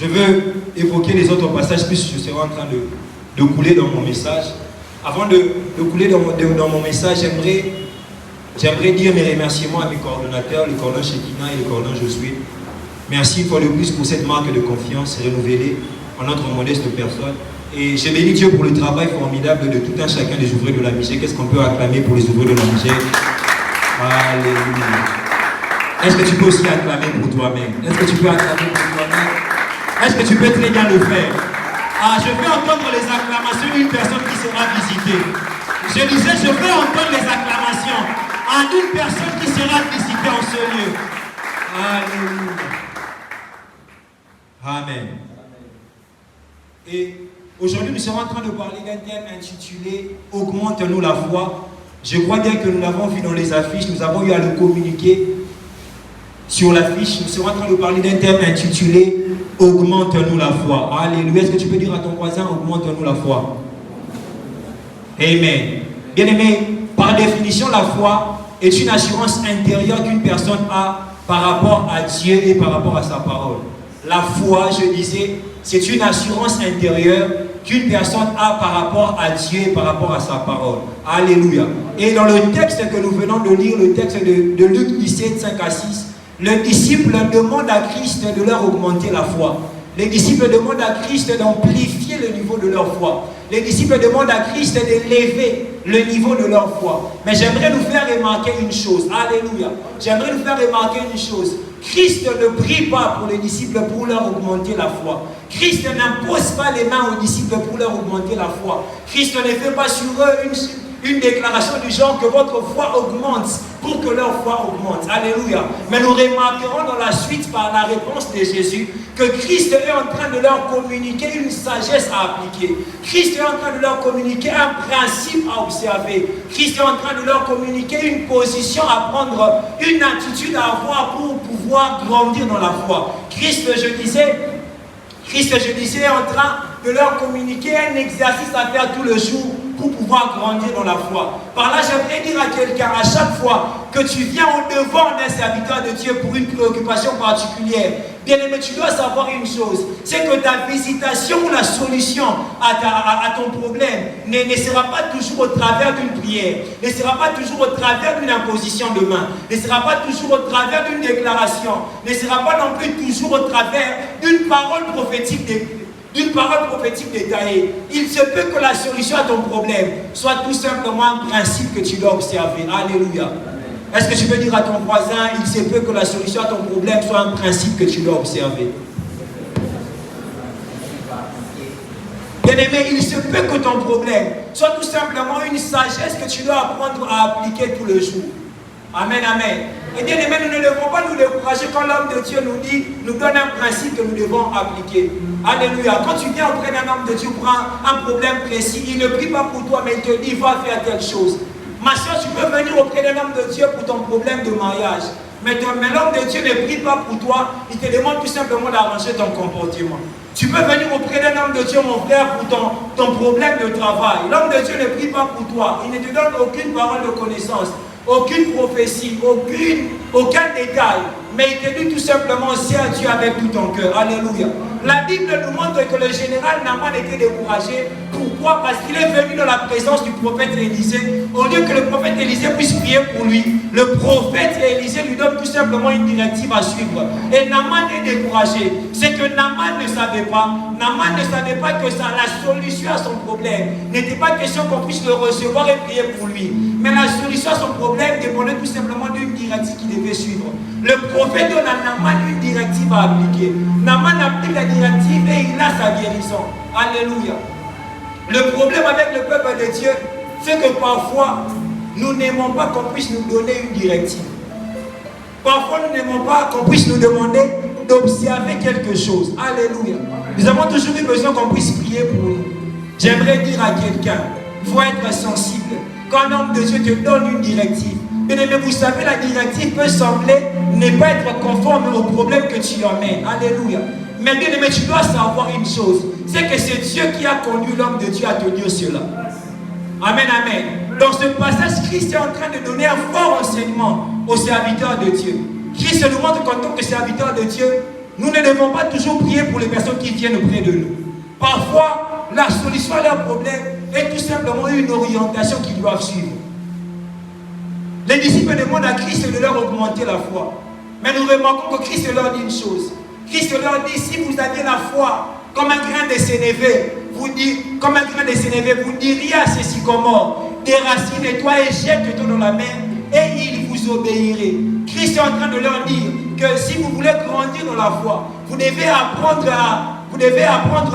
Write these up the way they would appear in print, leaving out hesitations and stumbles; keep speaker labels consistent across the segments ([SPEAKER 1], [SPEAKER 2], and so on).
[SPEAKER 1] Je veux évoquer les autres passages, puisque je serai en train de couler dans mon message. Avant de couler dans mon message, j'aimerais dire mes remerciements à mes coordonnateurs, le coordonnateur Shekina et le coordonnateur Josué. Merci une fois de plus pour cette marque de confiance renouvelée en notre modeste personne. Et j'ai béni Dieu pour le travail formidable de tout un chacun des ouvriers de la Misère. Qu'est-ce qu'on peut acclamer pour les ouvriers de la Misère? Alléluia. Est-ce que tu peux aussi acclamer pour toi-même? Est-ce que tu peux acclamer pour toi-même? Est-ce que tu peux très bien le faire? Je veux entendre les acclamations d'une personne qui sera visitée. Je disais, je veux entendre les acclamations d'une personne qui sera visitée en ce lieu. Alléluia. Amen. Et aujourd'hui, nous serons en train de parler d'un thème intitulé « Augmente-nous la foi ». Je crois bien que nous l'avons vu dans les affiches, nous avons eu à le communiquer sur l'affiche. Nous serons en train de parler d'un thème intitulé « Augmente-nous la foi ». Alléluia. Est-ce que tu peux dire à ton voisin « Augmente-nous la foi ». Amen. Bien-aimé, par définition, la foi est une assurance intérieure qu'une personne a par rapport à Dieu et par rapport à sa parole. La foi, je disais, c'est une assurance intérieure qu'une personne a par rapport à Dieu et par rapport à sa parole. Alléluia. Et dans le texte que nous venons de lire, le texte de Luc 17, 5 à 6, le disciple demande à Christ de leur augmenter la foi. Les disciples demandent à Christ d'amplifier le niveau de leur foi. Les disciples demandent à Christ d'élever le niveau de leur foi. Mais j'aimerais nous faire remarquer une chose. Alléluia. J'aimerais nous faire remarquer une chose. Christ ne prie pas pour les disciples pour leur augmenter la foi. Christ n'impose pas les mains aux disciples pour leur augmenter la foi. Christ ne fait pas sur eux une déclaration du genre que votre foi augmente pour que leur foi augmente. Alléluia. Mais nous remarquerons dans la suite par la réponse de Jésus que Christ est en train de leur communiquer une sagesse à appliquer. Christ est en train de leur communiquer un principe à observer. Christ est en train de leur communiquer une position à prendre, une attitude à avoir pour pouvoir grandir dans la foi. Christ, je disais, est en train de leur communiquer un exercice à faire tout le jour pour pouvoir grandir dans la foi. Par là, j'aimerais dire à quelqu'un, à chaque fois que tu viens au devant d'un serviteur de Dieu pour une préoccupation particulière, bien aimé, tu dois savoir une chose, c'est que ta visitation ou la solution à ton problème ne sera pas toujours au travers d'une prière, ne sera pas toujours au travers d'une imposition de main, ne sera pas toujours au travers d'une déclaration, ne sera pas non plus toujours au travers d'une parole prophétique détaillée. Il se peut que la solution à ton problème soit tout simplement un principe que tu dois observer. Alléluia. Est-ce que tu peux dire à ton voisin, il se peut que la solution à ton problème soit un principe que tu dois observer? Bien-aimé, il se peut que ton problème soit tout simplement une sagesse que tu dois apprendre à appliquer tout le jour. Amen, amen. Et bien aimé, nous ne devons pas nous décourager quand l'homme de Dieu nous donne un principe que nous devons appliquer. Alléluia. Quand tu viens auprès d'un homme de Dieu pour un problème précis, il ne prie pas pour toi, mais il te dit, va faire telle chose. Ma soeur, tu peux venir auprès d'un homme de Dieu pour ton problème de mariage. Mais l'homme de Dieu ne prie pas pour toi, il te demande tout simplement d'arranger ton comportement. Tu peux venir auprès d'un homme de Dieu, mon frère, pour ton problème de travail. L'homme de Dieu ne prie pas pour toi, il ne te donne aucune parole de connaissance, aucune prophétie, aucun détail. Mais il te dit tout simplement, sers Dieu avec tout ton cœur. Alléluia. La Bible nous montre que le général Naaman était découragé. Pourquoi? Parce qu'il est venu dans la présence du prophète Élisée. Au lieu que le prophète Élisée puisse prier pour lui, le prophète Élisée lui donne tout simplement une directive à suivre. Et Naaman est découragé. C'est que Naaman ne savait pas. Naaman ne savait pas que la solution à son problème n'était pas question qu'on puisse le recevoir et prier pour lui. Mais la solution à son problème dépendait tout simplement d'une directive qu'il devait suivre. Le prophète donne à Naaman une directive à appliquer. Naaman applique la directive et il a sa guérison. Alléluia. Le problème avec le peuple de Dieu, c'est que parfois, nous n'aimons pas qu'on puisse nous donner une directive. Parfois, nous n'aimons pas qu'on puisse nous demander d'observer quelque chose. Alléluia. Nous avons toujours eu besoin qu'on puisse prier pour nous. J'aimerais dire à quelqu'un, il faut être sensible. Quand un homme de Dieu te donne une directive, bien aimé, vous savez, la directive peut sembler ne pas être conforme au problème que tu amènes. Alléluia. Mais bien aimé, tu dois savoir une chose, c'est que c'est Dieu qui a conduit l'homme de Dieu à te dire cela. Amen, amen. Dans ce passage, Christ est en train de donner un fort enseignement aux serviteurs de Dieu. Christ nous montre qu'en tant que serviteur de Dieu, nous ne devons pas toujours prier pour les personnes qui viennent auprès de nous. Parfois, la solution à leurs problèmes est tout simplement une orientation qu'ils doivent suivre. Les disciples demandent à Christ de leur augmenter la foi. Mais nous remarquons que Christ leur dit une chose. Christ leur dit, si vous aviez la foi comme un grain de sénévé, vous diriez à ces sycomores, déracine-toi et jette-toi dans la mer, et il vous obéirait. Christ est en train de leur dire que si vous voulez grandir dans la foi, vous devez apprendre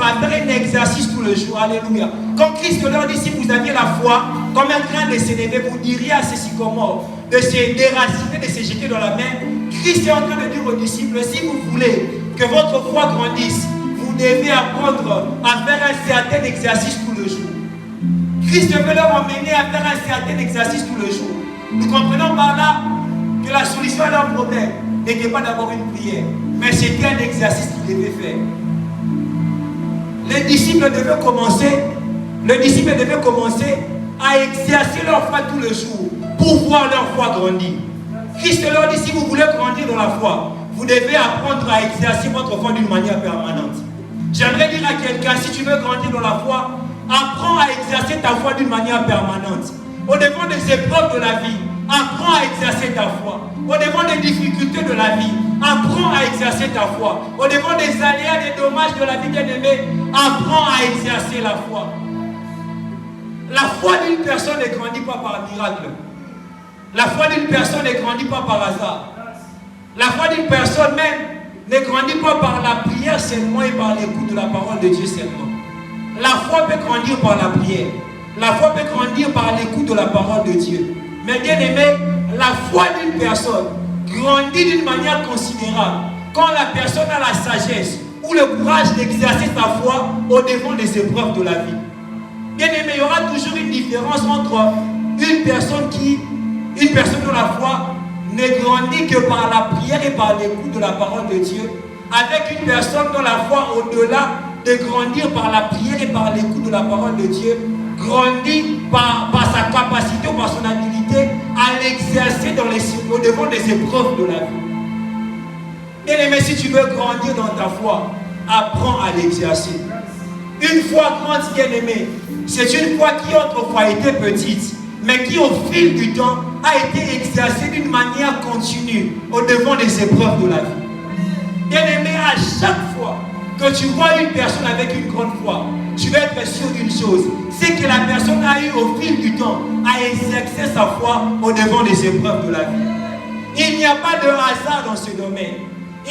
[SPEAKER 1] à faire un exercice tout le jour. Alléluia. Quand Christ leur dit, si vous aviez la foi comme un grain de sénévé, vous diriez à ces sycomores de se déraciner, de se jeter dans la mer. Christ est en train de dire aux disciples, si vous voulez que votre foi grandisse, vous devez apprendre à faire un certain exercice tout le jour. Christ veut leur emmener à faire un certain exercice tout le jour. Nous comprenons par là que la solution à leur problème n'était pas d'avoir une prière, mais c'était un exercice qu'ils devaient faire. Les disciples devaient commencer à exercer leur foi tout le jour pour voir leur foi grandir. Christ leur dit, si vous voulez grandir dans la foi, vous devez apprendre à exercer votre foi d'une manière permanente. J'aimerais dire à quelqu'un, si tu veux grandir dans la foi, apprends à exercer ta foi d'une manière permanente. Au devant des épreuves de la vie, apprends à exercer ta foi. Au devant des difficultés de la vie, apprends à exercer ta foi. Au devant des aléas, des dommages de la vie bien-aimée, apprends à exercer la foi. La foi d'une personne ne grandit pas par miracle. La foi d'une personne ne grandit pas par hasard. La foi d'une personne même ne grandit pas par la prière seulement et par l'écoute de la parole de Dieu seulement. La foi peut grandir par la prière. La foi peut grandir par l'écoute de la parole de Dieu. Mais bien aimé, la foi d'une personne grandit d'une manière considérable quand la personne a la sagesse ou le courage d'exercer sa foi au devant des épreuves de la vie. Bien aimé, il y aura toujours une différence entre une personne dont la foi ne grandit que par la prière et par l'écoute de la parole de Dieu, avec une personne dont la foi, au-delà de grandir par la prière et par l'écoute de la parole de Dieu, grandit par sa capacité ou par son habilité à l'exercer au devant des épreuves de la vie. Bien aimé, si tu veux grandir dans ta foi, apprends à l'exercer. Une foi grande, bien aimé, c'est une foi qui autrefois était petite, mais qui au fil du temps a été exercée d'une manière continue au devant des épreuves de la vie. Bien aimé, à chaque fois que tu vois une personne avec une grande foi, tu vas être sûr d'une chose, c'est que la personne a eu au fil du temps à exercer sa foi au devant des épreuves de la vie. Il n'y a pas de hasard dans ce domaine.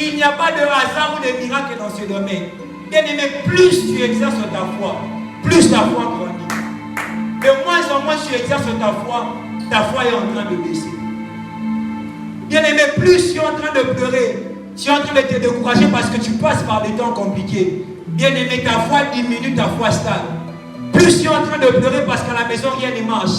[SPEAKER 1] Il n'y a pas de hasard ou de miracle dans ce domaine. Bien aimé, plus tu exerces ta foi, plus ta foi grandit. De moins en moins tu exerces ta foi est en train de baisser. Bien aimé, plus tu es en train de pleurer, tu es en train de te décourager parce que tu passes par des temps compliqués. Bien aimé, ta foi diminue, ta foi stagne. Plus tu es en train de pleurer parce qu'à la maison rien ne marche.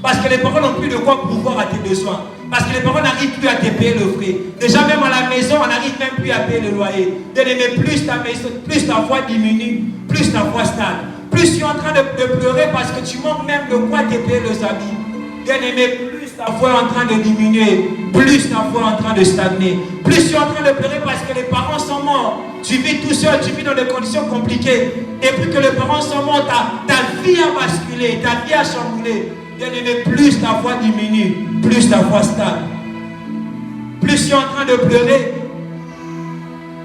[SPEAKER 1] Parce que les parents n'ont plus de quoi pourvoir à tes besoins. Parce que les parents n'arrivent plus à te payer le frais. Déjà même à la maison, on n'arrive même plus à payer le loyer. Bien aimé, plus ta foi diminue, plus ta foi stagne. Plus tu es en train de pleurer parce que tu manques même de quoi te payer les habits. Bien aimé, plus ta foi est en train de diminuer, plus ta foi est en train de stagner. Plus tu es en train de pleurer parce que les parents sont morts. Tu vis tout seul, tu vis dans des conditions compliquées. Depuis que les parents sont morts, ta vie a basculé, ta vie a chamboulé. Bien aimé, plus ta foi diminue, plus ta foi stagne. Plus tu es en train de pleurer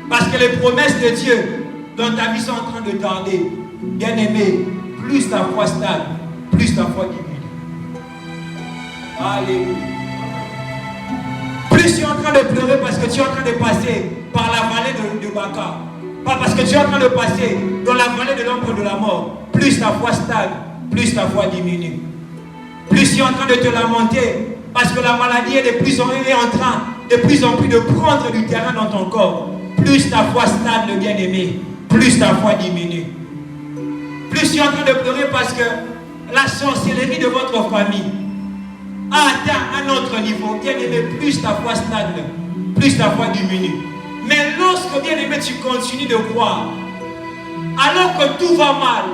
[SPEAKER 1] parce que les promesses de Dieu dans ta vie sont en train de tarder. Bien aimé, plus ta foi stagne, plus ta foi diminue. Alléluia. Plus tu es en train de pleurer parce que tu es en train de passer par la vallée de Baca, pas parce que tu es en train de passer dans la vallée de l'ombre de la mort, plus ta foi stagne, plus ta foi diminue. Plus tu es en train de te lamenter parce que la maladie est en train de plus en plus de prendre du terrain dans ton corps, plus ta foi stagne, bien-aimé, plus ta foi diminue. Plus tu es en train de pleurer parce que la sorcellerie de votre famille a atteint un autre niveau. Bien-aimé, plus ta foi stagne, plus ta foi diminue. Mais lorsque, bien-aimé, tu continues de croire, alors que tout va mal,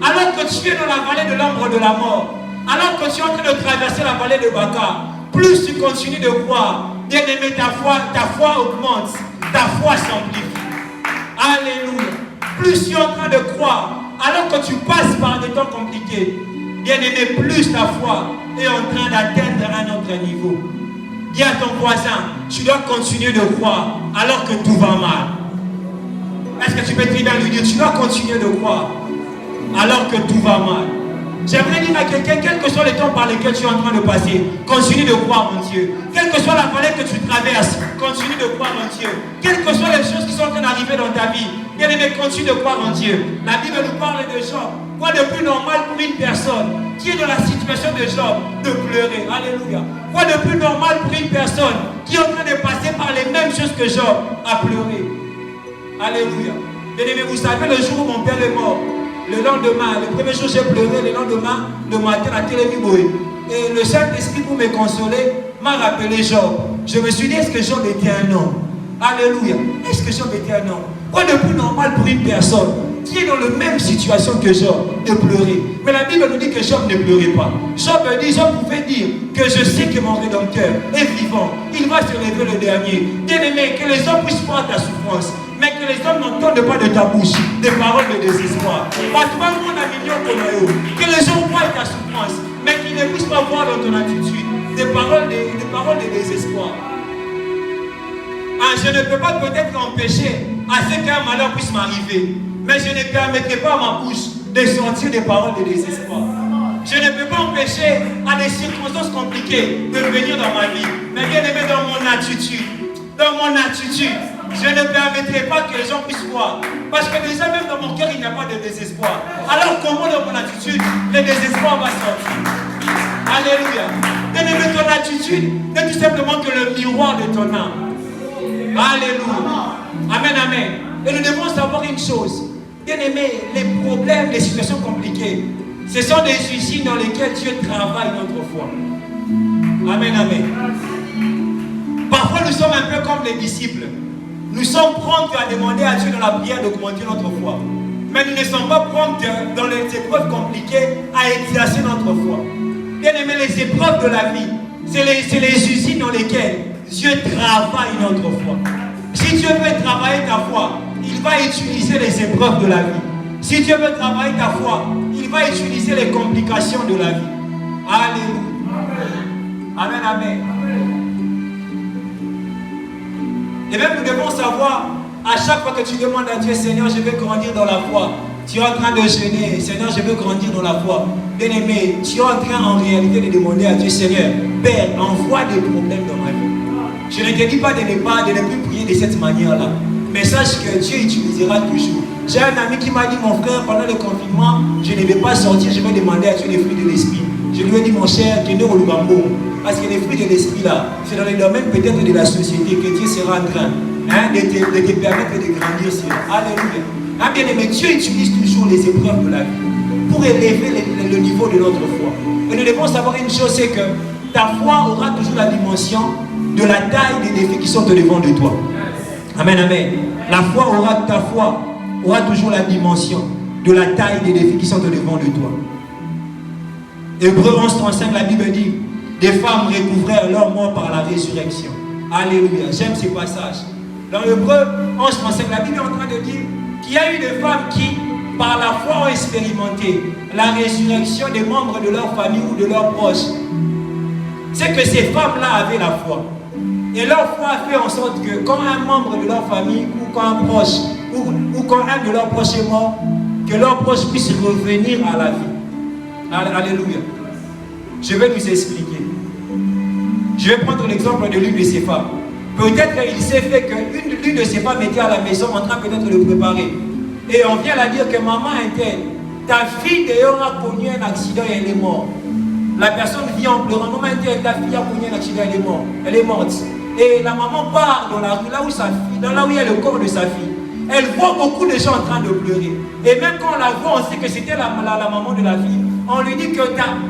[SPEAKER 1] alors que tu es dans la vallée de l'ombre de la mort, alors que tu es en train de traverser la vallée de Baca, plus tu continues de croire, bien-aimé, ta foi augmente, ta foi s'amplifie. plus tu es en train de croire, alors que tu passes par des temps compliqués, bien-aimé, plus ta foi est en train d'atteindre un autre niveau. Dis à ton voisin, tu dois continuer de croire alors que tout va mal. Est-ce que tu peux très bien lui dire, tu dois continuer de croire alors que tout va mal. J'aimerais dire à quelqu'un, quels que soient les temps par lesquels tu es en train de passer, continue de croire en Dieu. Quelle que soit la vallée que tu traverses, continue de croire en Dieu. Quelles que soient les choses qui sont en train d'arriver dans ta vie, bien aimé, continue de croire en Dieu. La Bible nous parle de Job. Quoi de plus normal pour une personne qui est dans la situation de Job de pleurer? Alléluia. Quoi de plus normal pour une personne qui est en train de passer par les mêmes choses que Job à pleurer? Alléluia. Bien aimé, vous savez, le jour où mon père est mort, le lendemain, le premier jour j'ai pleuré, le lendemain, le matin, la télé mouille. Et le Saint-Esprit, pour me consoler, m'a rappelé Job. Je me suis dit, est-ce que Job était un homme? Alléluia. Est-ce que Job était un homme? Quoi de plus normal pour une personne qui est dans la même situation que Job de pleurer? Mais la Bible nous dit que Job ne pleurait pas. Job pouvait dire que je sais que mon Rédempteur est vivant. Il va se lever le dernier. Bien-aimé, que les hommes puissent voir ta souffrance, mais que les hommes n'entendent pas de ta bouche des paroles de désespoir. Que les gens voient ta souffrance, mais qu'ils ne puissent pas voir dans ton attitude des paroles de désespoir. Ah, je ne peux pas peut-être empêcher à ce qu'un malheur puisse m'arriver, mais je ne permettrai pas à ma bouche de sortir des paroles de désespoir. Je ne peux pas empêcher à des circonstances compliquées de venir dans ma vie, mais bien aimé, dans mon attitude, je ne permettrai pas que les gens puissent voir. Parce que déjà même dans mon cœur, il n'y a pas de désespoir. Alors comment dans mon attitude, le désespoir va sortir? Alléluia. Bien-aimé, ton attitude n'est tout simplement que le miroir de ton âme. Alléluia. Amen, amen. Et nous devons savoir une chose. Bien-aimé, les problèmes, les situations compliquées, ce sont des usines dans lesquelles Dieu travaille notre foi. Amen, amen. Parfois, nous sommes un peu comme les disciples. Nous sommes prompts à demander à Dieu dans la prière d'augmenter notre foi. Mais nous ne sommes pas prompts dans les épreuves compliquées à exercer notre foi. Bien aimé, les épreuves de la vie, c'est les usines dans lesquelles Dieu travaille notre foi. Si Dieu veut travailler ta foi, il va utiliser les épreuves de la vie. Si Dieu veut travailler ta foi, il va utiliser les complications de la vie. Alléluia. Amen, amen. Et même nous devons savoir, à chaque fois que tu demandes à Dieu, Seigneur, je veux grandir dans la foi. Tu es en train de jeûner, Seigneur, je veux grandir dans la foi. Bien-aimé, tu es en train en réalité de demander à Dieu, Seigneur, Père, envoie des problèmes dans ma vie. Je ne te dis pas de ne plus prier de cette manière-là. Mais sache que Dieu utilisera toujours. J'ai un ami qui m'a dit, mon frère, pendant le confinement, je ne vais pas sortir, je vais demander à Dieu les fruits de l'esprit. Je lui ai dit, mon cher, tu es au Lubambo. Parce que les fruits de l'esprit là, c'est dans les domaines peut-être de la société que Dieu sera en train de te permettre de grandir sur. Alléluia. Ah, bien aimé, Dieu utilise toujours les épreuves de la vie pour élever le niveau de notre foi. Et nous devons savoir une chose, c'est que ta foi aura toujours la dimension de la taille des défis qui sont devant de toi. Amen, amen. Ta foi aura toujours la dimension de la taille des défis qui sont devant de toi. Hébreux 11:35, la Bible dit, des femmes recouvrèrent leur mort par la résurrection. Alléluia. J'aime ces passages. Dans Hébreux 11:35, la Bible est en train de dire qu'il y a eu des femmes qui, par la foi, ont expérimenté la résurrection des membres de leur famille ou de leurs proches. C'est que ces femmes-là avaient la foi. Et leur foi a fait en sorte que quand un membre de leur famille ou quand un proche ou quand un de leurs proches est mort, que leurs proches puissent revenir à la vie. Alléluia. Je vais nous expliquer. Je vais prendre l'exemple de l'une de ces femmes. Peut-être qu'il s'est fait que l'une de ces femmes était à la maison en train peut-être de le préparer. Et on vient la dire que maman est-elle, ta fille d'ailleurs a connu un accident et elle est morte. La personne vient en pleurant, maman est-elle, ta fille a connu un accident et elle est morte. Elle est morte. Et la maman part dans la rue, là où il y a le corps de sa fille. Elle voit beaucoup de gens en train de pleurer. Et même quand on la voit, on sait que c'était la maman de la fille. On lui dit que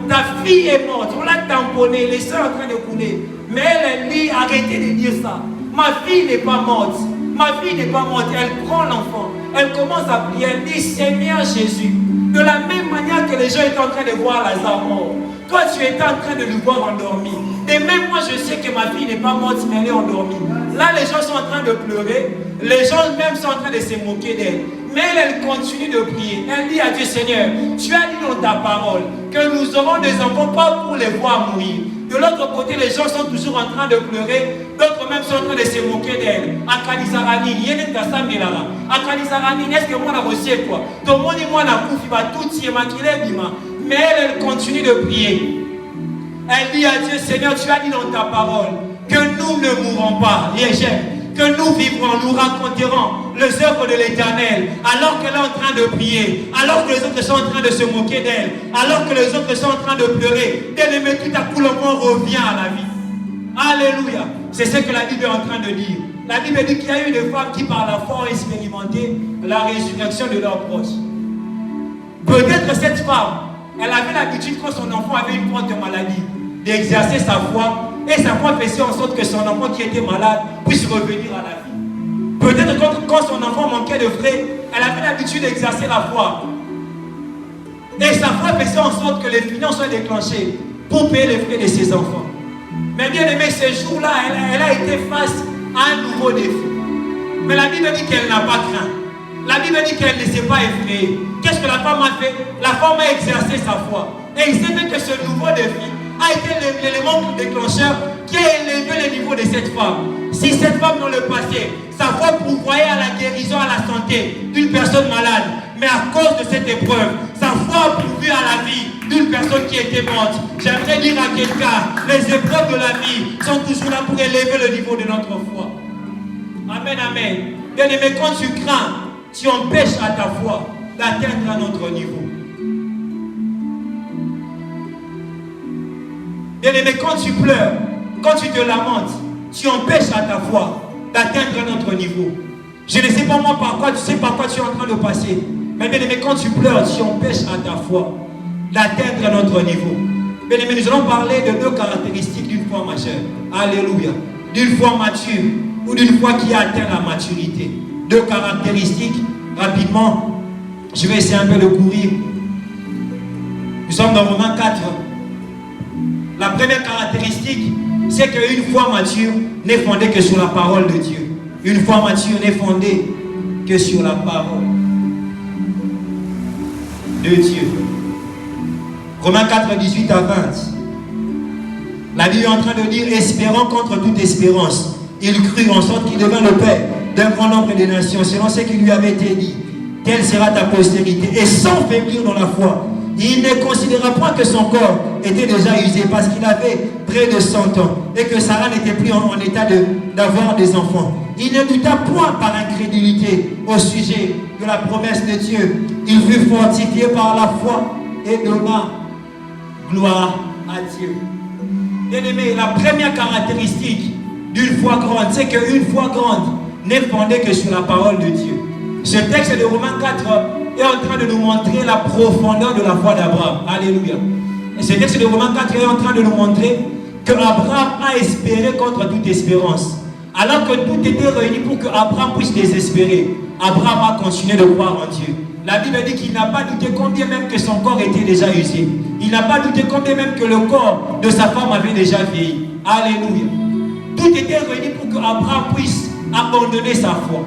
[SPEAKER 1] ta fille est morte. On l'a tamponnée, les seins en train de couler. Mais elle dit, arrêtez de dire ça. Ma fille n'est pas morte. Ma fille n'est pas morte. Elle prend l'enfant. Elle commence à prier. Elle dit, Seigneur Jésus, de la même manière que les gens étaient en train de voir Lazare mort, toi tu étais en train de le voir endormi. Et même moi je sais que ma fille n'est pas morte, mais elle est endormie. Là, les gens sont en train de pleurer. Les gens même sont en train de se moquer d'elle. Mais elle continue de prier. Elle dit à Dieu, Seigneur, tu as dit dans ta parole que nous aurons des enfants pas pour les voir mourir. De l'autre côté, les gens sont toujours en train de pleurer. D'autres même sont en train de se moquer d'elle. Akalizarani, yene kasami lala. Akalizarani, est-ce que moi la reçu quoi? Tout le monde dit moi la koufi va tout y maquiller bima. Mais elle continue de prier. Elle dit à Dieu, Seigneur, tu as dit dans ta parole que nous ne mourrons pas. Que nous vivrons, nous raconterons les œuvres de l'Éternel, alors qu'elle est en train de prier, alors que les autres sont en train de se moquer d'elle, alors que les autres sont en train de pleurer. Bien-aimé, tout à coup le monde revient à la vie. Alléluia. C'est ce que la Bible est en train de dire. La Bible dit qu'il y a eu des femmes qui par la foi ont expérimenté la résurrection de leurs proches. Peut-être cette femme, elle avait l'habitude quand son enfant avait une forte maladie d'exercer sa foi, et sa foi faisait en sorte que son enfant qui était malade puisse revenir à la vie. Peut-être quand son enfant manquait de frais, elle avait l'habitude d'exercer la foi. Et sa foi faisait en sorte que les finances soient déclenchées pour payer les frais de ses enfants. Mais bien aimé, ce jour-là, elle a été face à un nouveau défi. Mais la Bible dit qu'elle n'a pas craint. La Bible dit qu'elle ne s'est pas effrayée. Qu'est-ce que la femme a fait? La femme a exercé sa foi. Et il s'est fait que ce nouveau défi a été l'élément déclencheur qui a élevé le niveau de cette femme. Si cette femme dans le passé, sa foi pourvoyait à la guérison, à la santé d'une personne malade, mais à cause de cette épreuve, sa foi a pourvu à la vie d'une personne qui était morte. J'aimerais dire à quelqu'un, les épreuves de la vie sont toujours là pour élever le niveau de notre foi. Amen, amen. Bien aimé, quand tu crains, tu empêches à ta foi d'atteindre un autre niveau. Bien aimé, quand tu pleures, quand tu te lamentes, tu empêches à ta foi d'atteindre un autre niveau. Je ne sais pas moi par quoi, tu sais par quoi tu es en train de passer. Mais bien aimé, quand tu pleures, tu empêches à ta foi d'atteindre un autre niveau. Bien aimé, nous allons parler de deux caractéristiques d'une foi majeure. Alléluia. D'une foi mature ou d'une foi qui a atteint la maturité. Deux caractéristiques, rapidement. Je vais essayer un peu de courir. Nous sommes dans Romains 4. La première caractéristique, c'est qu'une foi mature n'est fondée que sur la parole de Dieu. Une foi mature n'est fondée que sur la parole de Dieu. Romains 4, 18 à 20. La Bible est en train de dire, espérant contre toute espérance, il crut en sorte qu'il devint le père d'un grand nombre de nations, selon ce qui lui avait été dit. Telle sera ta postérité. Et sans faiblir dans la foi, il ne considéra point que son corps était déjà usé parce qu'il avait près de 100 ans et que Sarah n'était plus en état d'avoir des enfants. Il ne douta point par incrédulité au sujet de la promesse de Dieu. Il fut fortifié par la foi et donna gloire à Dieu. Bien-aimé, la première caractéristique d'une foi grande, c'est qu'une foi grande n'est fondée que sur la parole de Dieu. Ce texte de Romains 4 est en train de nous montrer la profondeur de la foi d'Abraham. Alléluia. Et ce texte de Romains 4 est en train de nous montrer que Abraham a espéré contre toute espérance. Alors que tout était réuni pour que Abraham puisse désespérer, Abraham a continué de croire en Dieu. La Bible dit qu'il n'a pas douté combien même que son corps était déjà usé. Il n'a pas douté combien même que le corps de sa femme avait déjà vieilli. Alléluia. Tout était réuni pour que Abraham puisse abandonner sa foi.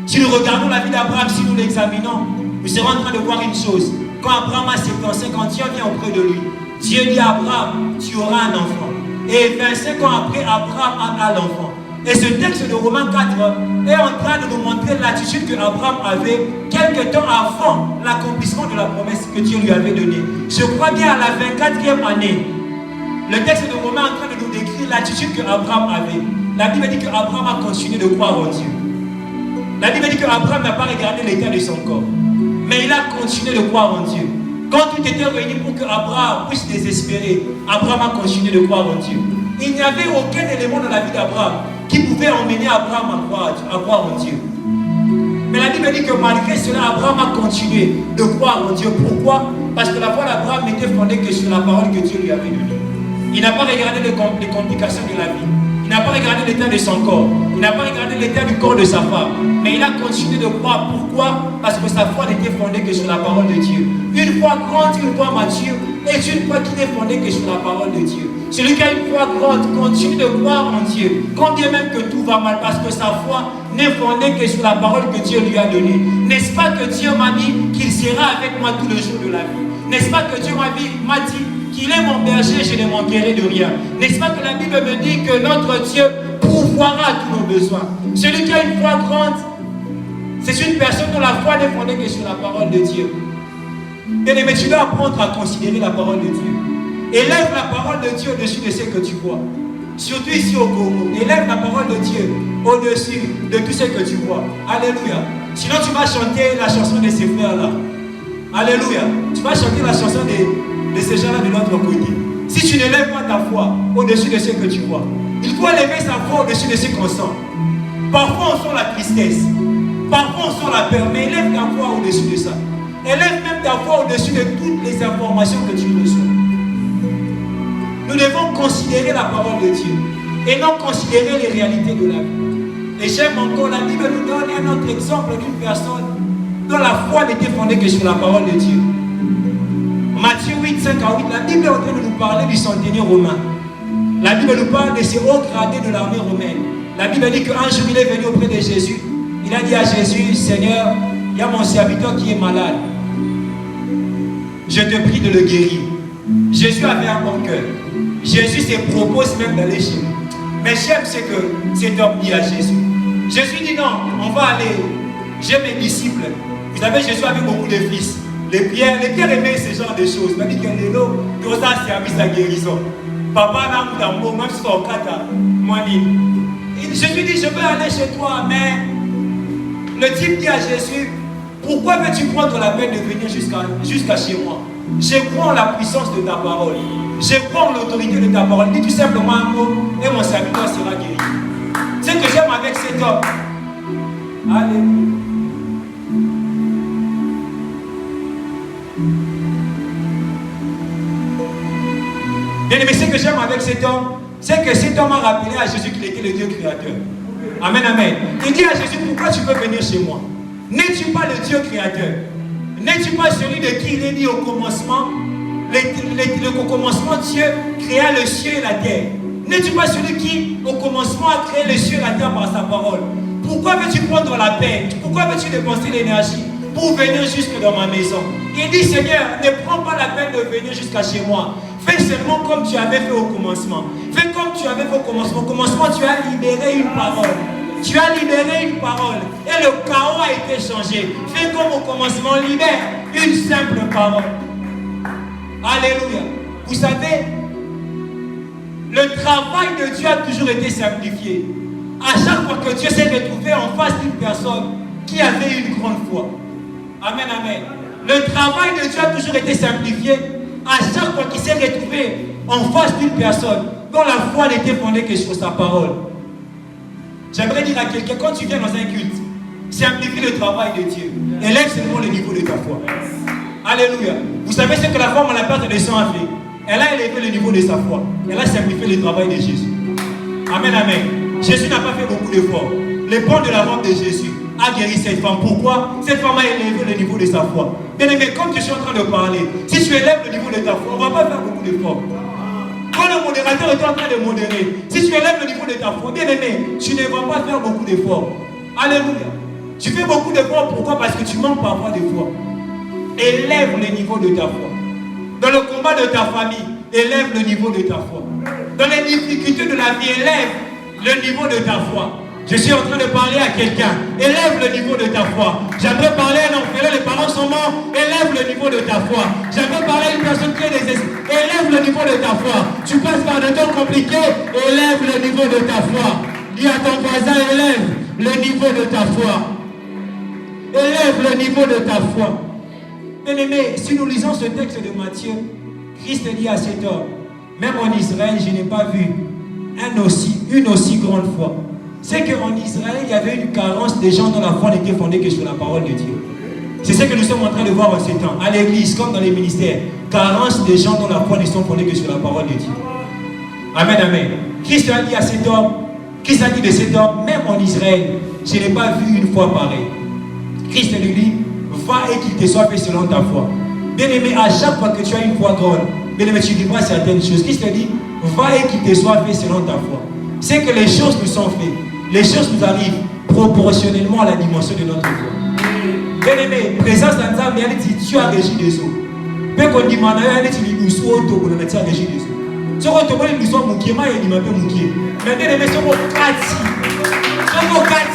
[SPEAKER 1] Si nous regardons la vie d'Abraham, si nous l'examinons, nous serons en train de voir une chose. Quand Abraham a 75 ans, Dieu vient auprès de lui. Dieu dit à Abraham, tu auras un enfant. Et 25 ans après, Abraham a l'enfant. Et ce texte de Romains 4 est en train de nous montrer l'attitude que Abraham avait quelque temps avant l'accomplissement de la promesse que Dieu lui avait donnée. Je crois bien à la 24e année. Le texte de Romains est en train de nous décrire l'attitude que Abraham avait. La Bible dit qu'Abraham a continué de croire en Dieu. La Bible dit qu'Abraham n'a pas regardé l'état de son corps, mais il a continué de croire en Dieu. Quand tout était réuni pour qu'Abraham puisse désespérer, Abraham a continué de croire en Dieu. Il n'y avait aucun élément dans la vie d'Abraham qui pouvait emmener Abraham à croire en Dieu. Mais la Bible dit que malgré cela, Abraham a continué de croire en Dieu. Pourquoi? Parce que la foi d'Abraham n'était fondée que sur la parole que Dieu lui avait donnée. Il n'a pas regardé les complications de la vie. Il n'a pas regardé l'état de son corps. Il n'a pas regardé l'état du corps de sa femme. Mais il a continué de croire. Pourquoi? Parce que sa foi n'était fondée que sur la parole de Dieu. Une foi grande, une foi mature est une foi qui n'est fondée que sur la parole de Dieu. Celui qui a une foi grande continue de croire en Dieu, quand bien même que tout va mal, parce que sa foi n'est fondée que sur la parole que Dieu lui a donnée. N'est-ce pas que Dieu m'a dit qu'il sera avec moi tous les jours de la vie? N'est-ce pas que Dieu m'a dit qu'il est mon berger, je ne manquerai de rien? N'est-ce pas que la Bible me dit que notre Dieu pourvoira tous nos besoins? Celui qui a une foi grande, c'est une personne dont la foi n'est fondée que sur la parole de Dieu. Bien-aimé, tu dois apprendre à considérer la parole de Dieu. Élève la parole de Dieu au-dessus de ce que tu vois. Surtout ici au Congo. Élève la parole de Dieu au-dessus de tout ce que tu vois. Alléluia. Sinon, tu vas chanter la chanson de ces frères-là. Alléluia. Tu vas chanter la chanson de ces gens-là de l'autre côté. Si tu n'élèves pas ta foi au-dessus de ce que tu vois, il faut élever sa foi au-dessus de ce qu'on sent. Parfois, on sent la tristesse. Parfois, on sent la peur. Mais élève ta foi au-dessus de ça. Élève même ta foi au-dessus de toutes les informations que tu reçois. Nous devons considérer la parole de Dieu et non considérer les réalités de la vie. Et j'aime encore, la Bible nous donne un autre exemple d'une personne dont la foi n'était fondée que sur la parole de Dieu. Matthieu 8, 5 à 8, la Bible est en train de nous parler du centenier romain. La Bible nous parle de ces hauts gradés de l'armée romaine. La Bible dit qu'un jour il est venu auprès de Jésus. Il a dit à Jésus, Seigneur, il y a mon serviteur qui est malade. Je te prie de le guérir. Jésus avait un bon cœur. Jésus se propose même d'aller chez lui. Mais j'aime ce que cet homme dit à Jésus. Jésus dit non, on va aller. J'ai mes disciples. Vous savez, Jésus avait beaucoup de fils. Les pierres aimaient ce genre de choses. Il m'a dit que les lots, tout ça service à guérison. Papa n'a pas d'amour, même si son kata, moi dit. Jésus dit, je vais aller chez toi, mais le type dit à Jésus, pourquoi veux-tu prendre la peine de venir jusqu'à chez moi? Je crois en la puissance de ta parole. Je crois en l'autorité de ta parole. Dis tout simplement un mot et mon serviteur sera guéri. C'est ce que j'aime avec cet homme. Alléluia. Bien aimé, ce que j'aime avec cet homme, c'est que cet homme a rappelé à Jésus qu'il était le Dieu créateur. Amen, amen. Il dit à Jésus, pourquoi tu peux venir chez moi? N'es-tu pas le Dieu créateur? N'es-tu pas celui de qui il est dit au commencement, au commencement Dieu créa le ciel et la terre? N'es-tu pas celui qui au commencement a créé le ciel et la terre par sa parole? Pourquoi veux-tu prendre la peine? Pourquoi veux-tu dépenser l'énergie pour venir jusque dans ma maison? Il dit, Seigneur, ne prends pas la peine de venir jusqu'à chez moi. Fais seulement comme tu avais fait au commencement. Fais comme tu avais fait au commencement. Au commencement, tu as libéré une parole. Tu as libéré une parole. Et le chaos a été changé. Fais comme au commencement, libère une simple parole. Alléluia. Vous savez, le travail de Dieu a toujours été simplifié. À chaque fois que Dieu s'est retrouvé en face d'une personne qui avait une grande foi. Amen, amen. Le travail de Dieu a toujours été simplifié. À chaque fois qu'il s'est retrouvé en face d'une personne dont la foi n'était fondée que sur sa parole. J'aimerais dire à quelqu'un, quand tu viens dans un culte, simplifie le travail de Dieu. Élève seulement le niveau de ta foi. Alléluia. Vous savez ce que la femme à la perte de sang a fait? Elle a élevé le niveau de sa foi. Elle a simplifié le travail de Jésus. Amen, amen. Jésus n'a pas fait beaucoup d'efforts. Le pont de la robe de Jésus a guéri cette femme. Pourquoi? Cette femme a élevé le niveau de sa foi. Bien aimé, comme je suis en train de parler, si tu élèves le niveau de ta foi, on ne va pas faire beaucoup d'efforts. Quand le modérateur est en train de modérer, si tu élèves le niveau de ta foi, bien aimé, tu ne vas pas faire beaucoup d'efforts. Alléluia. Tu fais beaucoup d'efforts, pourquoi? Parce que tu manques parfois de foi. Élève le niveau de ta foi. Dans le combat de ta famille, élève le niveau de ta foi. Dans les difficultés de la vie, élève le niveau de ta foi. Je suis en train de parler à quelqu'un. Élève le niveau de ta foi. J'aimerais parler à un orphelin, les parents sont morts. Élève le niveau de ta foi. J'aimerais parler à une personne qui est désespérée. Élève le niveau de ta foi. Tu passes par des temps compliqués. Élève le niveau de ta foi. Dis à ton voisin, élève le niveau de ta foi. Élève le niveau de ta foi. Bien-aimé, si nous lisons ce texte de Matthieu, Christ dit à cet homme, même en Israël, je n'ai pas vu une aussi grande foi. C'est qu'en Israël, il y avait une carence des gens dont la foi n'était fondée que sur la parole de Dieu. C'est ce que nous sommes en train de voir en ces temps. À l'église, comme dans les ministères, carence des gens dont la foi ne sont fondées que sur la parole de Dieu. Amen, amen. Christ a dit à cet homme, Christ a dit de cet homme, même en Israël, je n'ai pas vu une foi pareille. Christ lui dit, va et qu'il te soit fait selon ta foi. Bien-aimé, à chaque fois que tu as une foi grande, bien-aimé, tu vivras certaines choses. Christ te dit, va et qu'il te soit fait selon ta foi. C'est que les choses nous sont faites. Les choses nous arrivent proportionnellement à la dimension de notre foi. Bien-aimé, présence d'Anza, mais elle dit, tu as régi des eaux. Mais qu'on dit, elle dit, nous sommes au topo, tu as régi des eaux. Si on te dit, nous sommes moukier, moi, il m'a fait moukier. Mais bien-aimé, c'est mon quartier. C'est mon quartier.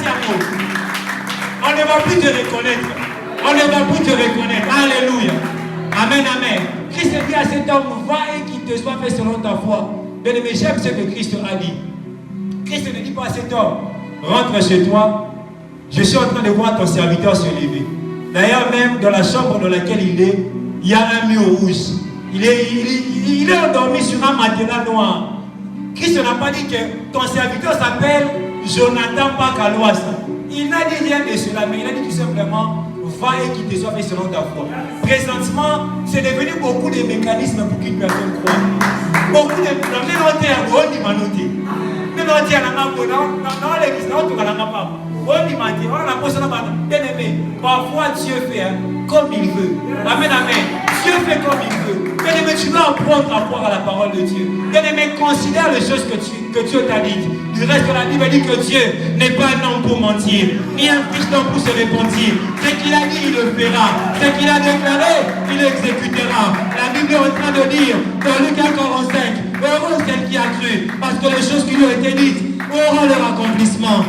[SPEAKER 1] On ne va plus te reconnaître. On ne va plus te reconnaître. Alléluia. Amen, amen. Christ dit à cet homme, va et qu'il te soit fait selon ta foi. Bien-aimé, j'aime ce que Christ a dit. Christ ne dit pas à cet homme, rentre chez toi. Je suis en train de voir ton serviteur se lever. D'ailleurs, même dans la chambre dans laquelle il y a un mur rouge. Il est endormi sur un matelas noir. Christ n'a pas dit que ton serviteur s'appelle Jonathan Pakaloasa. Il n'a dit rien de cela, mais il a dit tout simplement, va et qu'il te soit fait selon ta foi. Présentement, c'est devenu beaucoup de mécanismes pour qu'une personne croie. Beaucoup de parfois Dieu fait comme il veut. Amen, amen. Dieu fait comme il veut. Bien-aimé, tu dois apprendre à croire à la parole de Dieu. Bien-aimé, considère les choses que Dieu t'a dites. Du reste, la Bible dit que Dieu n'est pas un homme pour mentir, ni un fils d'homme pour se repentir. Ce qu'il a dit, il le fera. Ce qu'il a déclaré, il l'exécutera. La Bible est en train de dire, dans Luc 1:45, heureuse celle qui a cru, parce que les choses qui lui ont été dites auront leur accomplissement.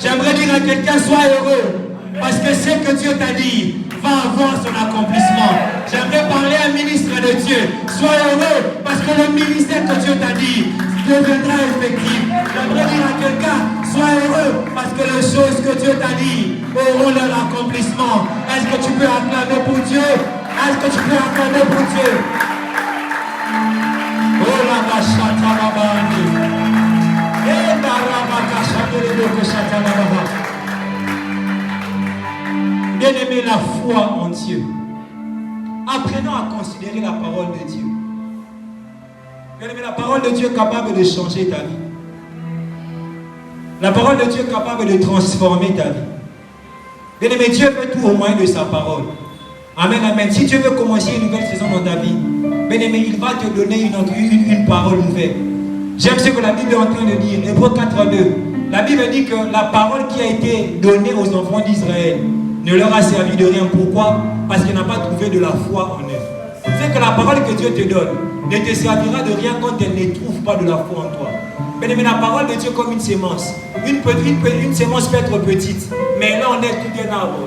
[SPEAKER 1] J'aimerais dire à quelqu'un, sois heureux, parce que ce que Dieu t'a dit va avoir son accomplissement. J'aimerais parler à un ministre de Dieu, sois heureux, parce que le ministère que Dieu t'a dit deviendra effectif. J'aimerais dire à quelqu'un, sois heureux, parce que les choses que Dieu t'a dit auront leur accomplissement. Est-ce que tu peux acclamer pour Dieu? Est-ce que tu peux acclamer pour Dieu? Oh la bachata la bande. Bien-aimé, la foi en Dieu. Apprenons à considérer la parole de Dieu. Bien-aimé, la parole de Dieu est capable de changer ta vie. La parole de Dieu est capable de transformer ta vie. Bien-aimé, Dieu fait tout au moyen de sa parole. Amen, amen. Si Dieu veut commencer une nouvelle saison dans ta vie, bien-aimé, il va te donner une parole nouvelle. J'aime ce que la Bible est en train de dire. Hébreux 4:2. La Bible dit que la parole qui a été donnée aux enfants d'Israël ne leur a servi de rien. Pourquoi? Parce qu'ils n'ont pas trouvé de la foi en eux. C'est que la parole que Dieu te donne ne te servira de rien quand elle ne trouve pas de la foi en toi. Mais la parole de Dieu est comme une sémence. Une sémence peut être petite, mais là on est tout un arbre.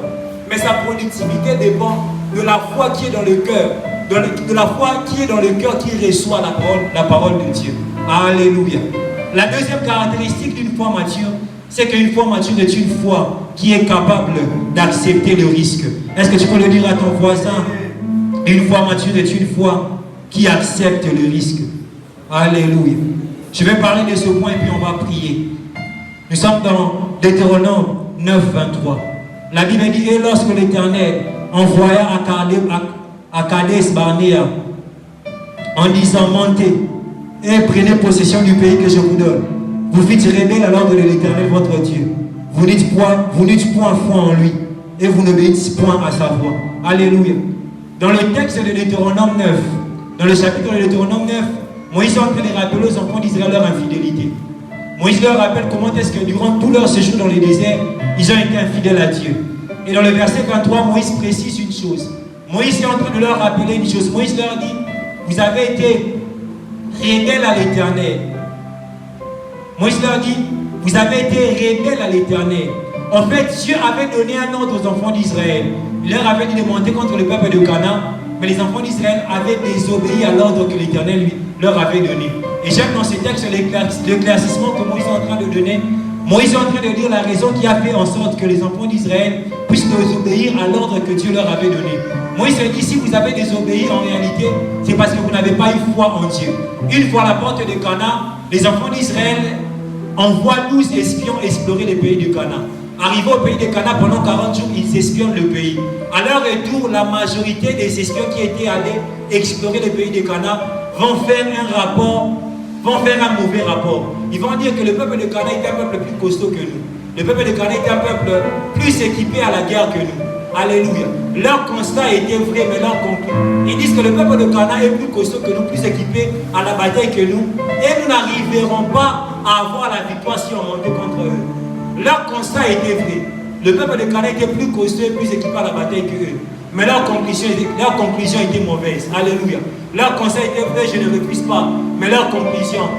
[SPEAKER 1] Mais sa productivité dépend de la foi qui est dans le cœur. De la foi qui est dans le cœur qui reçoit la parole de Dieu. Alléluia. La deuxième caractéristique d'une foi mature, c'est qu'une foi mature est une foi qui est capable d'accepter le risque. Est-ce que tu peux le dire à ton voisin? Une foi mature est une foi qui accepte le risque. Alléluia. Je vais parler de ce point et puis on va prier. Nous sommes dans Deutéronome 9:23. La Bible dit, et lorsque l'Éternel envoya à Kadesh Barnéa en disant, montez et prenez possession du pays que je vous donne. Vous fîtes rebelle à l'ordre de l'Éternel votre Dieu. Vous n'êtes point foi en lui et vous n'obéissez point à sa voix. Alléluia. Dans le texte de Deutéronome 9, dans le chapitre de Deutéronome 9, Moïse est en train de rappeler aux enfants d'Israël leur infidélité. Moïse leur rappelle comment est-ce que durant tout leur séjour dans le désert, ils ont été infidèles à Dieu. Et dans le verset 23, Moïse précise une chose. Moïse est en train de leur rappeler une chose. Moïse leur dit, vous avez été rebelles à l'Éternel. Moïse leur dit, vous avez été rebelles à l'Éternel. En fait, Dieu avait donné un ordre aux enfants d'Israël. Il leur avait dit de monter contre le peuple de Canaan, mais les enfants d'Israël avaient désobéi à l'ordre que l'Éternel leur avait donné. Et j'aime dans ce texte l'éclaircissement que Moïse est en train de donner. Moïse est en train de dire la raison qui a fait en sorte que les enfants d'Israël puissent désobéir à l'ordre que Dieu leur avait donné. Moïse dit, si vous avez désobéi en réalité, c'est parce que vous n'avez pas eu foi en Dieu. Une fois à la porte de Canaan, les enfants d'Israël envoient 12 espions explorer le pays de Canaan. Arrivés au pays de Canaan, pendant 40 jours, ils espionnent le pays. À leur retour, la majorité des espions qui étaient allés explorer le pays de Canaan vont faire un mauvais rapport. Ils vont dire que le peuple de Canaan était un peuple plus costaud que nous. Le peuple de Canaan était un peuple plus équipé à la guerre que nous. Alléluia. Leur constat était vrai, mais leur conclusion. Ils disent que le peuple de Canaan est plus costaud que nous, plus équipé à la bataille que nous. Et nous n'arriverons pas à avoir la victoire si on montait contre eux. Leur constat était vrai. Le peuple de Canaan était plus costaud et plus équipé à la bataille que eux. Mais leur conclusion était mauvaise. Alléluia. Leur constat était vrai, je ne refuse pas. Mais leur conclusion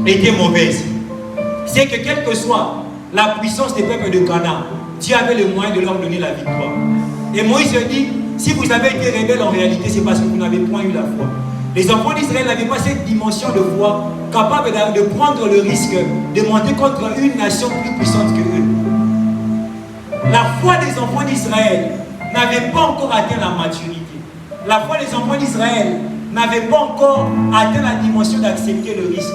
[SPEAKER 1] était mauvaise. C'est que quelle que soit la puissance des peuples de Canaan, Dieu avait le moyen de leur donner la victoire. Et Moïse dit, si vous avez été rebelles en réalité, c'est parce que vous n'avez point eu la foi. Les enfants d'Israël n'avaient pas cette dimension de foi capable de prendre le risque de monter contre une nation plus puissante que eux. La foi des enfants d'Israël n'avait pas encore atteint la maturité. La foi des enfants d'Israël n'avait pas encore atteint la dimension d'accepter le risque.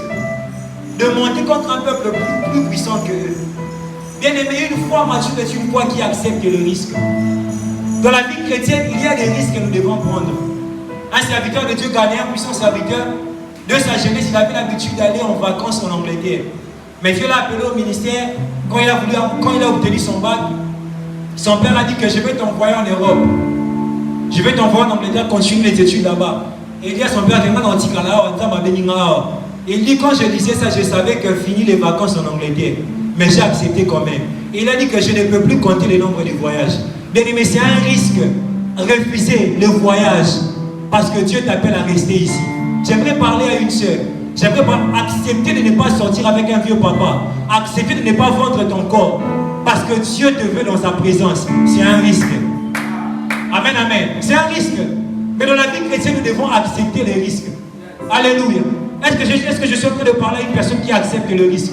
[SPEAKER 1] De monter contre un peuple plus puissant que eux. Bien aimé, une foi mature est une foi qui accepte le risque. Dans la vie chrétienne, il y a des risques que nous devons prendre. Un serviteur de Dieu gagné, un puissant serviteur, de sa jeunesse, il avait l'habitude d'aller en vacances en Angleterre. Mais Dieu l'a appelé au ministère. Quand il a obtenu son bac, son père a dit que je vais t'envoyer en Europe. Je vais t'envoyer en Angleterre, continuer les études là-bas. Et il dit à son père, il dit, quand je disais ça, je savais que fini les vacances en Angleterre. Mais j'ai accepté quand même. Il a dit que je ne peux plus compter le nombre de voyages. Bien aimé, c'est un risque. Refuser le voyage parce que Dieu t'appelle à rester ici. J'aimerais parler à une sœur. J'aimerais accepter de ne pas sortir avec un vieux papa. Accepter de ne pas vendre ton corps. Parce que Dieu te veut dans sa présence. C'est un risque. Amen, amen. C'est un risque. Mais dans la vie chrétienne, nous devons accepter les risques. Alléluia. Est-ce que je suis en train de parler à une personne qui accepte le risque?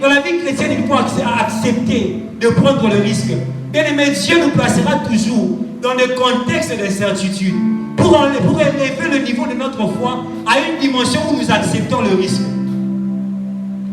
[SPEAKER 1] Dans la vie chrétienne, il faut accepter de prendre le risque. Bien aimé, Dieu nous placera toujours dans des contextes d'incertitude pour élever le niveau de notre foi à une dimension où nous acceptons le risque.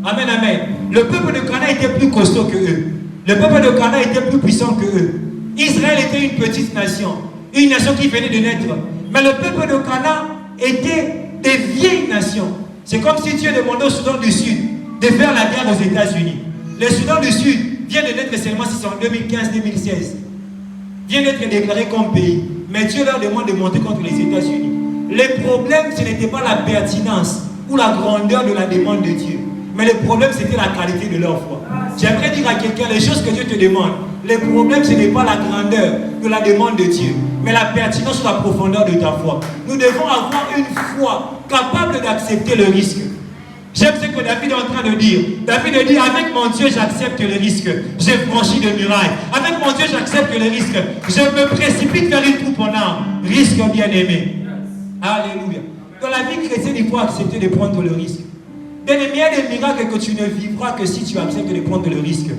[SPEAKER 1] Amen, amen. Le peuple de Canaan était plus costaud que eux. Le peuple de Canaan était plus puissant que eux. Israël était une petite nation, une nation qui venait de naître. Mais le peuple de Canaan était des vieilles nations. C'est comme si Dieu demandait au Soudan du Sud de faire la guerre aux États-Unis. Le Soudan du Sud vient de naître seulement en 2015-2016. Vient d'être déclaré comme pays. Mais Dieu leur demande de monter contre les États-Unis. Le problème, ce n'était pas la pertinence ou la grandeur de la demande de Dieu. Mais le problème, c'était la qualité de leur foi. J'aimerais dire à quelqu'un, les choses que Dieu te demande, le problème, ce n'est pas la grandeur de la demande de Dieu, mais la pertinence ou la profondeur de ta foi. Nous devons avoir une foi capable d'accepter le risque. J'aime ce que David est en train de dire. David dit, avec mon Dieu, j'accepte le risque. J'ai franchi de murailles. Avec mon Dieu, j'accepte le risque. Je me précipite vers une troupe en armes. Risque bien-aimé. Alléluia. Dans la vie chrétienne, il faut accepter de prendre le risque. Bien-aimé, il y a des miracles que tu ne vivras que si tu acceptes de prendre le risque.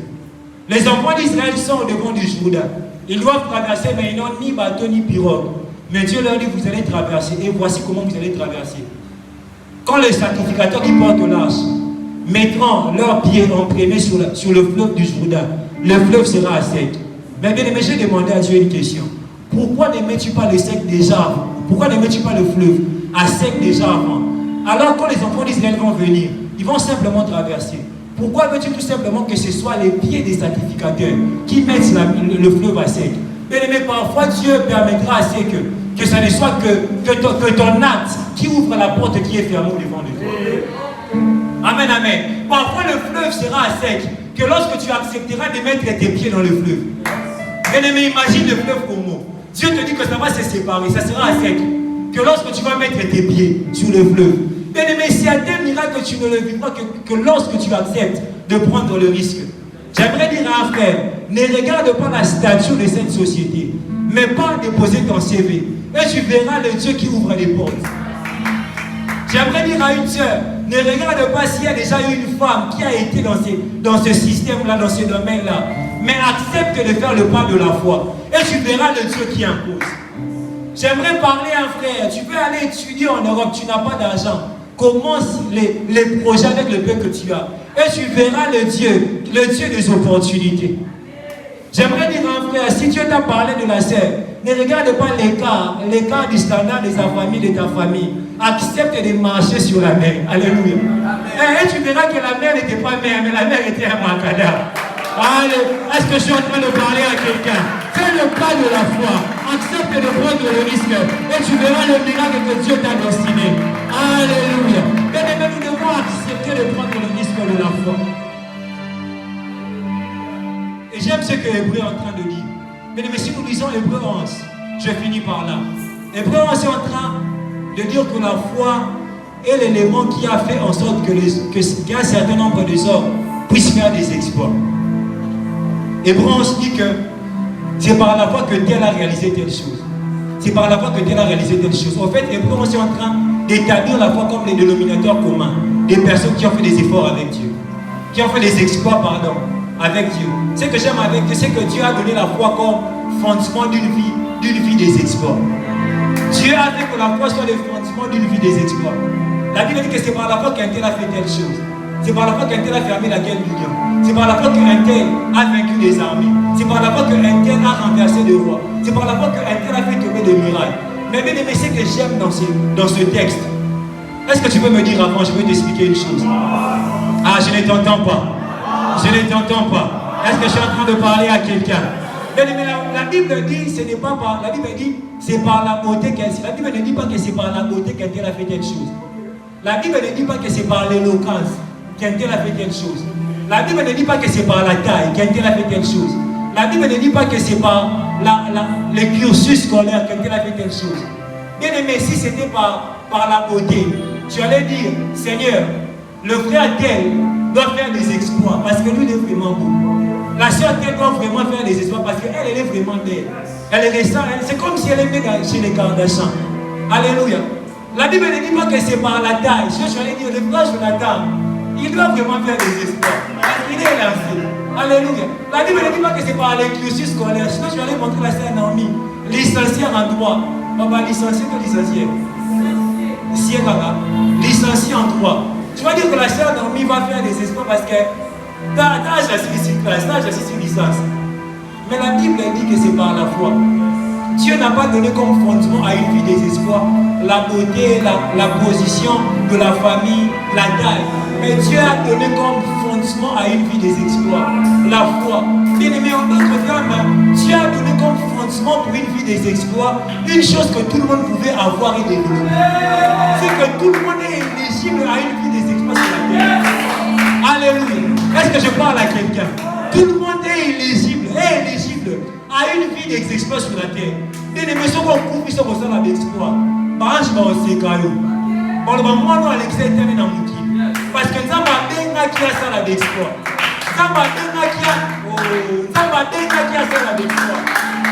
[SPEAKER 1] Les enfants d'Israël sont au devant du Jourdain. Ils doivent traverser, mais ils n'ont ni bateau ni pirogue. Mais Dieu leur dit, vous allez traverser. Et voici comment vous allez traverser. Quand les sacrificateurs qui portent l'arche mettront leurs pieds en premier sur le fleuve du Jourdain, le fleuve sera à sec. Mais bien aimé, j'ai demandé à Dieu une question. Pourquoi ne mets-tu pas le sec déjà avant? Pourquoi ne mets-tu pas le fleuve à sec déjà avant? Alors quand les enfants d'Israël vont venir, ils vont simplement traverser. Pourquoi veux-tu tout simplement que ce soit les pieds des sacrificateurs qui mettent le fleuve à sec? Bien aimé, parfois Dieu permettra à ce que ce ne soit que ton acte qui ouvre la porte qui est fermée au devant de toi. Amen, amen. Parfois le fleuve sera à sec, que lorsque tu accepteras de mettre tes pieds dans le fleuve. Bien aimé, imagine le fleuve Congo. Dieu te dit que ça va se séparer, ça sera à sec. Que lorsque tu vas mettre tes pieds sur le fleuve. Bien aimé, c'est un tel miracle que tu ne le vivras que lorsque tu acceptes de prendre le risque. J'aimerais dire à un frère, ne regarde pas la stature de cette société, mais pas déposer ton CV. Et tu verras le Dieu qui ouvre les portes. J'aimerais dire à une sœur, ne regarde pas s'il y a déjà une femme qui a été dans ce système-là, dans ce domaine-là, mais accepte de faire le pas de la foi. Et tu verras le Dieu qui impose. J'aimerais parler à un frère, tu peux aller étudier en Europe, tu n'as pas d'argent. Commence les projets avec le peu que tu as. Et tu verras le Dieu des opportunités. J'aimerais dire à un frère, si Dieu t'a parlé de la sœur, ne regarde pas l'écart du standard de ta famille. Accepte de marcher sur la mer. Alléluia. Et tu verras que la mer n'était pas mer, mais la mer était un macadam.
[SPEAKER 2] Allez, est-ce que je suis en train de parler à quelqu'un? Fais le pas de la foi. Accepte de prendre le risque. Et tu verras le miracle que Dieu t'a destiné. Alléluia. Bien-aimés, nous devons accepter de prendre le risque de la foi. Et j'aime ce que Hébreu est en train de dire. Bien-aimés, si nous lisons Hébreu 11, je finis par là. Hébreu 11 est en train de dire que la foi est l'élément qui a fait en sorte qu'un certain nombre des hommes puissent faire des exploits. Hébreu 11 dit que c'est par la foi que tel a réalisé telle chose. C'est par la foi que tel a réalisé telle chose. En fait, Hébreu 11 est en train d'établir la foi comme les dénominateurs communs des personnes qui ont fait des efforts avec Dieu, qui ont fait des exploits, avec Dieu. Ce que j'aime avec Dieu, c'est que Dieu a donné la foi comme fondement d'une vie des exploits. Dieu a fait que la foi soit le fondement d'une vie des exploits. La Bible dit que c'est par la foi qu'un tel a fait telle chose. C'est par la foi qu'un tel a fermé la guerre du lion. C'est par la foi qu'un tel a vaincu des armées. C'est par la foi qu'un tel a renversé des rois. C'est par la foi qu'un tel a fait tomber des murailles. Mais bien aimé, ce que j'aime dans ce texte, est-ce que tu peux me dire avant, je vais t'expliquer une chose. Ah, je ne t'entends pas. Je ne t'entends pas. Est-ce que je suis en train de parler à quelqu'un? Bien aimé, la Bible dit, ce n'est pas par... La Bible dit, c'est par la beauté qu'elle... La Bible ne dit pas que c'est par la beauté qu'un tel a fait telle chose. La Bible ne dit pas que c'est par l'éloquence qu'un tel a fait telle chose. La Bible ne dit pas que c'est par la taille qu'un tel a fait telle chose. La Bible ne dit pas que c'est par le cursus scolaire qu'un tel a fait telle chose. Bien aimé, si c'était par la beauté, tu allais dire, Seigneur, le frère tel doit faire des exploits parce que lui il est vraiment beau. La soeur tel doit vraiment faire des exploits parce qu'elle est vraiment belle. Elle est restante, c'est comme si elle était chez les Kardashians. Alléluia. La Bible ne dit pas que c'est par la taille. Je suis allé dire, le frère Jonathan, il doit vraiment faire des exploits. Parce qu'il est lancé. Alléluia. La Bible ne dit pas que c'est par les cursus scolaires. Sinon, je vais aller montrer la sœur Naomi, licenciée en droit. Papa, licenciée que licenciée? Licenciée en droit. Tu vas dire que la sœur Naomi va faire des exploits parce que t'as assis sur classe, t'as assis sur licence. Mais la Bible dit que c'est par la foi. Dieu n'a pas donné comme fondement à une vie des espoirs la beauté, la position de la famille, la taille. Mais Dieu a donné comme fondement à une vie des exploits la foi. Bien aimé, en d'autres termes, Dieu a donné comme fondement pour une vie des exploits une chose que tout le monde pouvait avoir et développer. C'est que tout le monde est éligible à une vie des exploits sur la terre. Alléluia. Est-ce que je parle à quelqu'un? Tout le monde est éligible à une vie des exploits sur la terre. Bien aimé, ceux qui ont compris ce qu'on a d'exploits, je vais aussi caillou. Bon, le moment où Alexis est terminé dans mon kit. Parce que ça m'a dénga qui a ça d'exploit. Ça m'a dénga qui a ça d'exploit.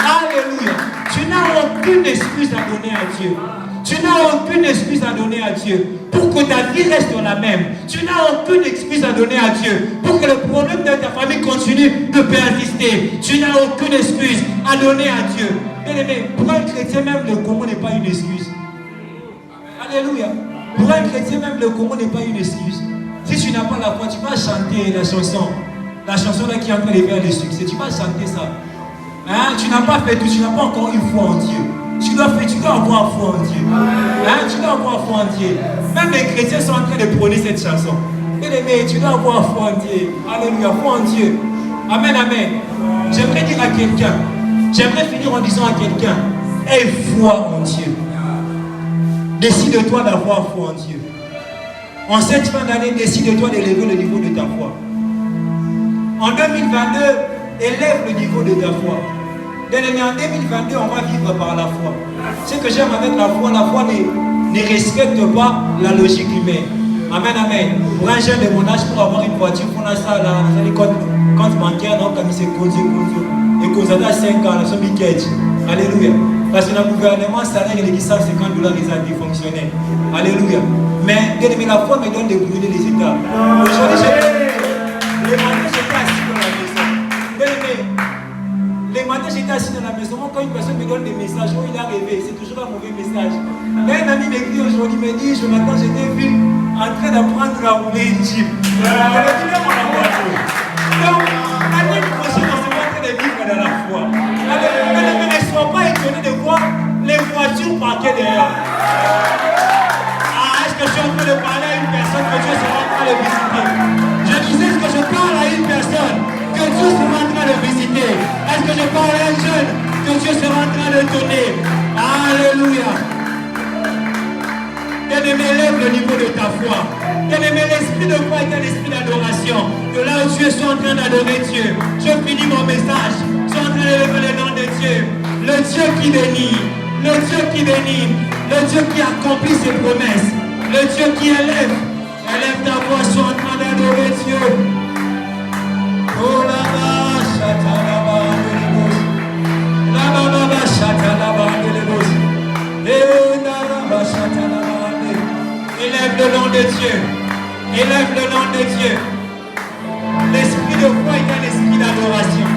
[SPEAKER 2] Alléluia. Tu n'as aucune excuse à donner à Dieu. Tu n'as aucune excuse à donner à Dieu pour que ta vie reste la même. Tu n'as aucune excuse à donner à Dieu pour que le problème de ta famille continue de persister. Tu n'as aucune excuse à donner à Dieu. Bien aimé, pour un chrétien, même le Congo n'est pas une excuse. Alléluia. Pour un chrétien, même le Congo n'est pas une excuse. Si tu n'as pas la foi, tu vas chanter la chanson là qui est en train de faire des succès. Tu vas chanter ça. Hein? Tu n'as pas fait tout, tu n'as pas encore eu foi en Dieu. Tu dois avoir foi en Dieu. Hein? Tu dois avoir foi en Dieu. Même les chrétiens sont en train de prôner cette chanson. Bien aimé, tu dois avoir foi en Dieu. Alléluia, foi en Dieu. Amen, amen. J'aimerais dire à quelqu'un, j'aimerais finir en disant à quelqu'un, aie foi en Dieu. Décide-toi d'avoir foi en Dieu. En cette fin d'année, décide-toi d'élever le niveau de ta foi. En 2022, élève le niveau de ta foi. Bien aimé, en 2022, on va vivre par la foi. Ce que j'aime avec la foi ne respecte pas la logique humaine. Amen, amen. Pour un jeune de mon âge, pour avoir une voiture, on a ça là, on a les comptes bancaires, donc comme c'est Konzo. Et qu'on a 5 ans, c'est Biketch. Alléluia. Parce que le gouvernement, salaire et les 150 $, ils ont des fonctionnaires. Alléluia. Mais bien aimé, la foi me donne de brûler les États. Aujourd'hui, les matins, j'étais assis dans la maison. Bien aimé, les matins, j'étais assis dans la maison. Quand une personne me donne des messages, oh, il a rêvé, c'est toujours un mauvais message. Mais un ami m'écrit aujourd'hui, me dit, Jonathan, j'étais vu en train d'apprendre à rouler une Jeep. Je me dis, viens mon voiture. Donc, l'année prochaine, on se met en train de vivre dans la foi. Mais ne sois pas étonné de voir les voitures parquées derrière. Ah, est-ce que je suis en train de parler à une personne que Dieu sera en train de visiter? Je disais que je parle à une personne que Dieu sera en train de visiter. Est-ce que je parle à un jeune que Dieu sera en train de tourner? Alléluia. Bien-aimé, lève le niveau de ta foi. Bien-aimé, l'esprit de foi est un esprit d'adoration. Que là où tu es, sois en train d'adorer Dieu. Je finis mon message. Sois en train d'élever le nom de Dieu. Le Dieu qui bénit. Le Dieu qui bénit. Le Dieu qui accomplit ses promesses. Le Dieu qui élève. Élève ta voix, sois en train d'adorer Dieu. Oh la la, chata la ba de l'ébos. La ba ba ba, chata la ba de l'ébos. Eh la ba chata la ba. Élève le nom de Dieu. Élève le nom de Dieu. L'esprit de foi est un esprit d'adoration.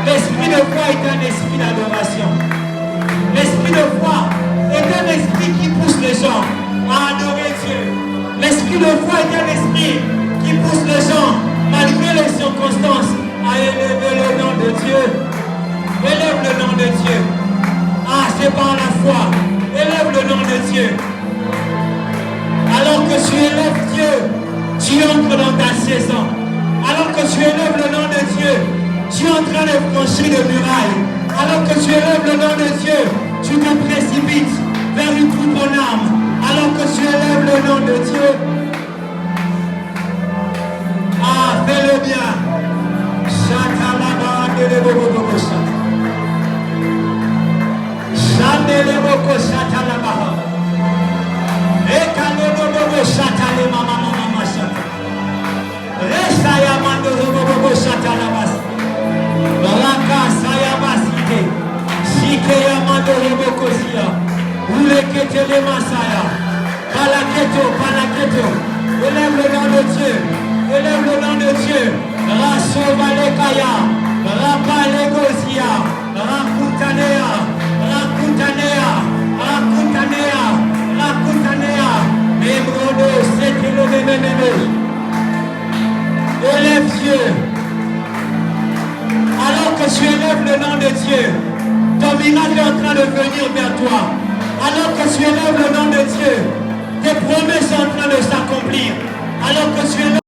[SPEAKER 2] L'esprit de foi est un esprit d'adoration. L'esprit de foi est un esprit qui pousse les gens à adorer Dieu. L'esprit de foi est un esprit qui pousse les gens, malgré les circonstances, à élever le nom de Dieu. Élève le nom de Dieu. Ah, c'est par la foi. Élève le nom de Dieu. Alors que tu élèves Dieu, tu entres dans ta saison. Alors que tu élèves le nom de Dieu, tu es en train de franchir des murailles. Alors que tu élèves le nom de Dieu, tu te précipites vers une toute ton âme. Alors que tu élèves le nom de Dieu, ah, fais-le bien. Chatalaba de l'éboboko chata. Chandeleboko chatalaba. Ekanobobo chatale mama mama chata. Resaya mando bobo chatalabas. Baraka saya basite. Shike ya mando bobo sia. Ulekete le masaya. Palaketo. Élève le nom de Dieu. Élève le nom de Dieu. Rasovalekaya. Rapalegosia. Rakutanea. Embrodo, c'était le bébé. Élève Dieu. Alors que tu élèves le nom de Dieu, ton miracle est en train de venir vers toi. Alors que tu élèves le nom de Dieu, tes promesses sont en train de s'accomplir. Alors que tu élèves